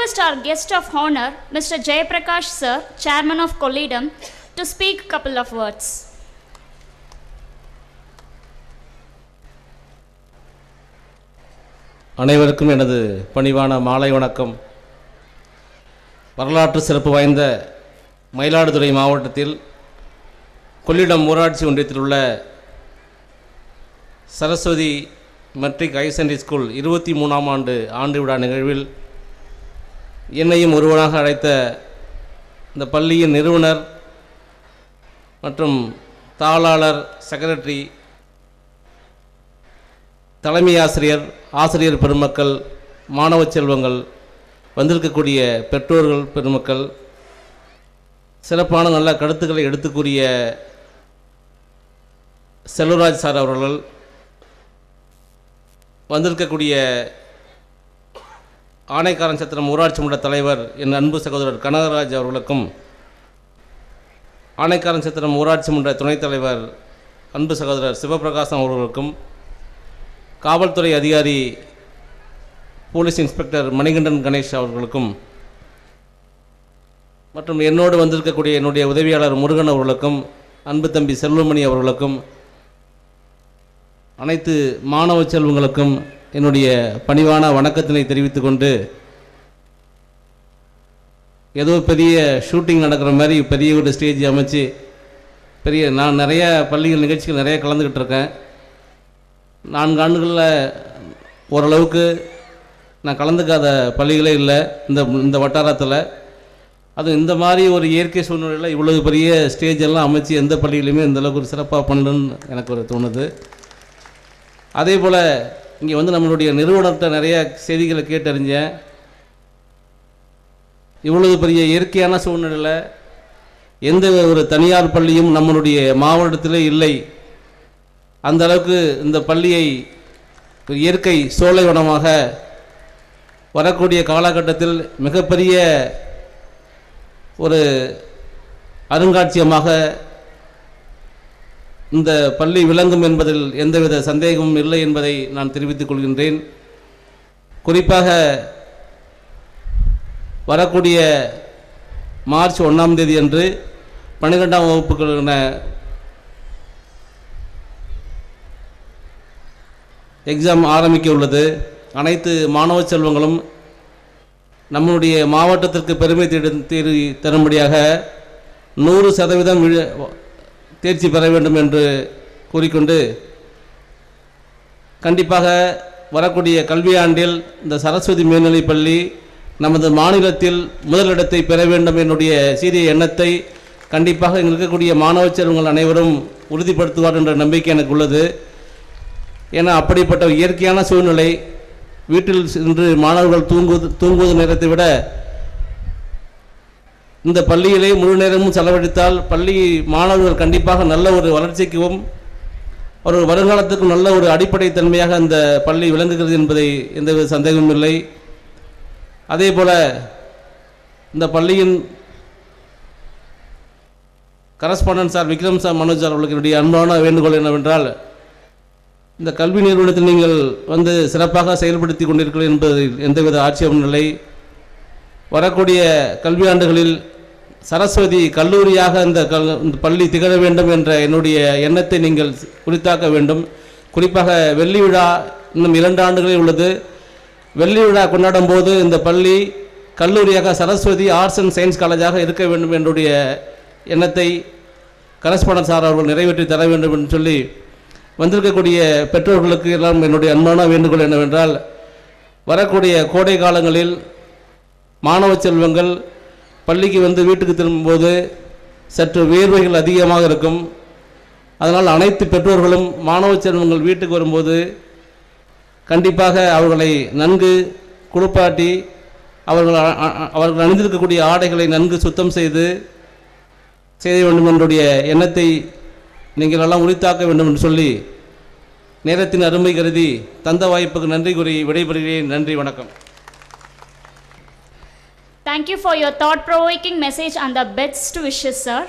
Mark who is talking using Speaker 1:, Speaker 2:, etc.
Speaker 1: request our guest of honor, Mr. Jayaprakash sir, Chairman of Kollidam, to speak a couple of words.
Speaker 2: அனைவருக்கும் எனது பணிவான மாலை வணக்கம். வரலாற்று சிறப்பு வாய்ந்த மயிலாடுதுறை மாவட்டத்தில் கொள்ளிடம் ஊராட்சி ஒன்றியத்தில் உள்ள Saraswathi matric higher secondary school 23ஆம் ஆண்டு விழா நிகழ்வில் என்னையும் ஒருவனாக அழைத்த இந்த பள்ளியின் நிறுவனர் மற்றும் தாளாளர், செக்ரட்டரி, தலைமை ஆசிரியர், ஆசிரியர் பெருமக்கள், மாணவ செல்வங்கள், வந்திருக்கக்கூடிய பெற்றோர்கள் பெருமக்கள், சிறப்பான நல்ல கருத்துக்களை எடுத்துக்கூறிய செல்வராஜ் சார் அவர்கள், வந்திருக்கக்கூடிய ஆனைக்காரன் சத்திரம் ஊராட்சி மன்ற தலைவர் என் அன்பு சகோதரர் கனகராஜ் அவர்களுக்கும், ஆனைக்காரன் சத்திரம் ஊராட்சி மன்ற துணைத் தலைவர் அன்பு சகோதரர் சிவபிரகாசம் அவர்களுக்கும், காவல்துறை அதிகாரி போலீஸ் இன்ஸ்பெக்டர் மணிகண்டன் கணேஷ் அவர்களுக்கும், மற்றும் என்னோடு வந்திருக்கக்கூடிய என்னுடைய உதவியாளர் முருகன் அவர்களுக்கும், அன்பு தம்பி செல்வமணி அவர்களுக்கும், அனைத்து மாணவ செல்வங்களுக்கும் என்னுடைய பணிவான வணக்கத்தினை தெரிவித்து கொண்டு, ஏதோ பெரிய ஷூட்டிங் நடக்கிற மாதிரி பெரிய ஒரு ஸ்டேஜ் அமைச்சு நான் நிறைய பள்ளிகள் நிகழ்ச்சிகள் நிறைய கலந்துக்கிட்டு இருக்கேன். 4 ஆண்டுகளில் ஓரளவுக்கு நான் கலந்துக்காத பள்ளிகளே இல்லை இந்த வட்டாரத்தில். அதுவும் இந்த மாதிரி ஒரு இயற்கை சூழ்நிலையில் இவ்வளவு பெரிய ஸ்டேஜ் எல்லாம் அமைச்சு எந்த பள்ளியிலையுமே இந்தளவுக்கு ஒரு சிறப்பாக பண்ணணுன்னு எனக்கு ஒரு தோணுது. அதே போல் இங்கே வந்து நம்மளுடைய நிறுவனத்தை நிறைய செய்திகளை கேட்டறிஞ்சேன். இவ்வளவு பெரிய இயற்கையான சூழ்நிலையில் எந்த ஒரு தனியார் பள்ளியும் நம்மளுடைய மாவட்டத்திலே இல்லை. அந்த அளவுக்கு இந்த பள்ளியை இயற்கை சோலைவனமாக வரக்கூடிய காலகட்டத்தில் மிகப்பெரிய ஒரு அருங்காட்சியகமாக இந்த பள்ளி விளங்கும் என்பதில் எந்தவித சந்தேகமும் இல்லை என்பதை நான் தெரிவித்துக் கொள்கின்றேன். குறிப்பாக வரக்கூடிய மார்ச் 1ஆம் தேதி அன்று 12ஆம் வகுப்புக்கான எக்ஸாம் ஆரம்பிக்க உள்ளது. அனைத்து மாணவ செல்வங்களும் நம்முடைய மாவட்டத்திற்கு பெருமை தரும்படியாக 100% தேர்ச்சி பெற வேண்டும் என்று கூறிக்கொண்டு, கண்டிப்பாக வரக்கூடிய கல்வியாண்டில் இந்த சரஸ்வதி மேல்நிலைப் பள்ளி நமது மாநிலத்தில் முதலிடத்தை பெற வேண்டும் என்னுடைய சீரிய எண்ணத்தை கண்டிப்பாக இங்கே இருக்கக்கூடிய மாணவ செல்வங்கள் அனைவரும் உறுதிப்படுத்துவார் என்ற நம்பிக்கை எனக்கு உள்ளது. ஏன்னா அப்படிப்பட்ட இயற்கையான சூழ்நிலை, வீட்டில் சென்று மாணவர்கள் தூங்குவது நேரத்தை விட இந்த பள்ளியிலே முழு நேரமும் செலவழித்தால் பள்ளி மாணவர்கள் கண்டிப்பாக நல்ல ஒரு வளர்ச்சிக்கும் ஒரு வருங்காலத்துக்கும் நல்ல ஒரு அடிப்படை தன்மையாக அந்த பள்ளி விளங்குகிறது என்பதை எந்தவித சந்தேகமும் இல்லை. அதே போல் இந்த பள்ளியின் correspondent sir Vikram sir Manoj sir அவர்களுக்கு என்னுடைய அன்பான வேண்டுகோள் என்னவென்றால், இந்த கல்வி நிறுவனத்தில் நீங்கள் வந்து சிறப்பாக செயல்படுத்தி கொண்டிருக்கிறீர்கள் என்பதில் எந்தவித ஆட்சேபமும் இல்லை. வரக்கூடிய கல்வியாண்டுகளில் சரஸ்வதி கல்லூரியாக இந்த பள்ளி திகழ வேண்டும் என்ற என்னுடைய எண்ணத்தை நீங்கள் குறித்தாக்க வேண்டும். குறிப்பாக வெள்ளி விழா இன்னும் 2 ஆண்டுகளில் உள்ளது. வெள்ளி விழா கொண்டாடும் போது இந்த பள்ளி கல்லூரியாக சரஸ்வதி ஆர்ட்ஸ் அண்ட் சயின்ஸ் காலேஜாக இருக்க வேண்டும் என்னுடைய எண்ணத்தை கரஸ்பாண்டன்ட் சார் அவர்கள் நிறைவேற்றி தர வேண்டும் என்று சொல்லி, வந்திருக்கக்கூடிய பெற்றோர்களுக்கு எல்லாம் என்னுடைய அன்பான வேண்டுகோள் என்னவென்றால், வரக்கூடிய கோடை காலங்களில் மாணவ செல்வங்கள் பள்ளிக்கு வந்து வீட்டுக்கு திரும்பும்போது சற்று வேர்வைகள் அதிகமாக இருக்கும். அதனால் அனைத்து பெற்றோர்களும் மாணவ செல்வங்கள் வீட்டுக்கு வரும்போது கண்டிப்பாக அவர்களை நன்கு குளிப்பாட்டி அவர்கள் அணிந்திருக்கக்கூடிய ஆடைகளை நன்கு சுத்தம் செய்ய வேண்டும் என்னுடைய எண்ணத்தை நீங்கள் எல்லாம் உரித்தாக்க வேண்டும் என்று சொல்லி, நேரத்தின் அருமை கருதி தந்த வாய்ப்புக்கு நன்றி கூறி விடைபெறுகிறேன். நன்றி, வணக்கம்.
Speaker 1: Thank you for your thought-provoking message and the best wishes, sir.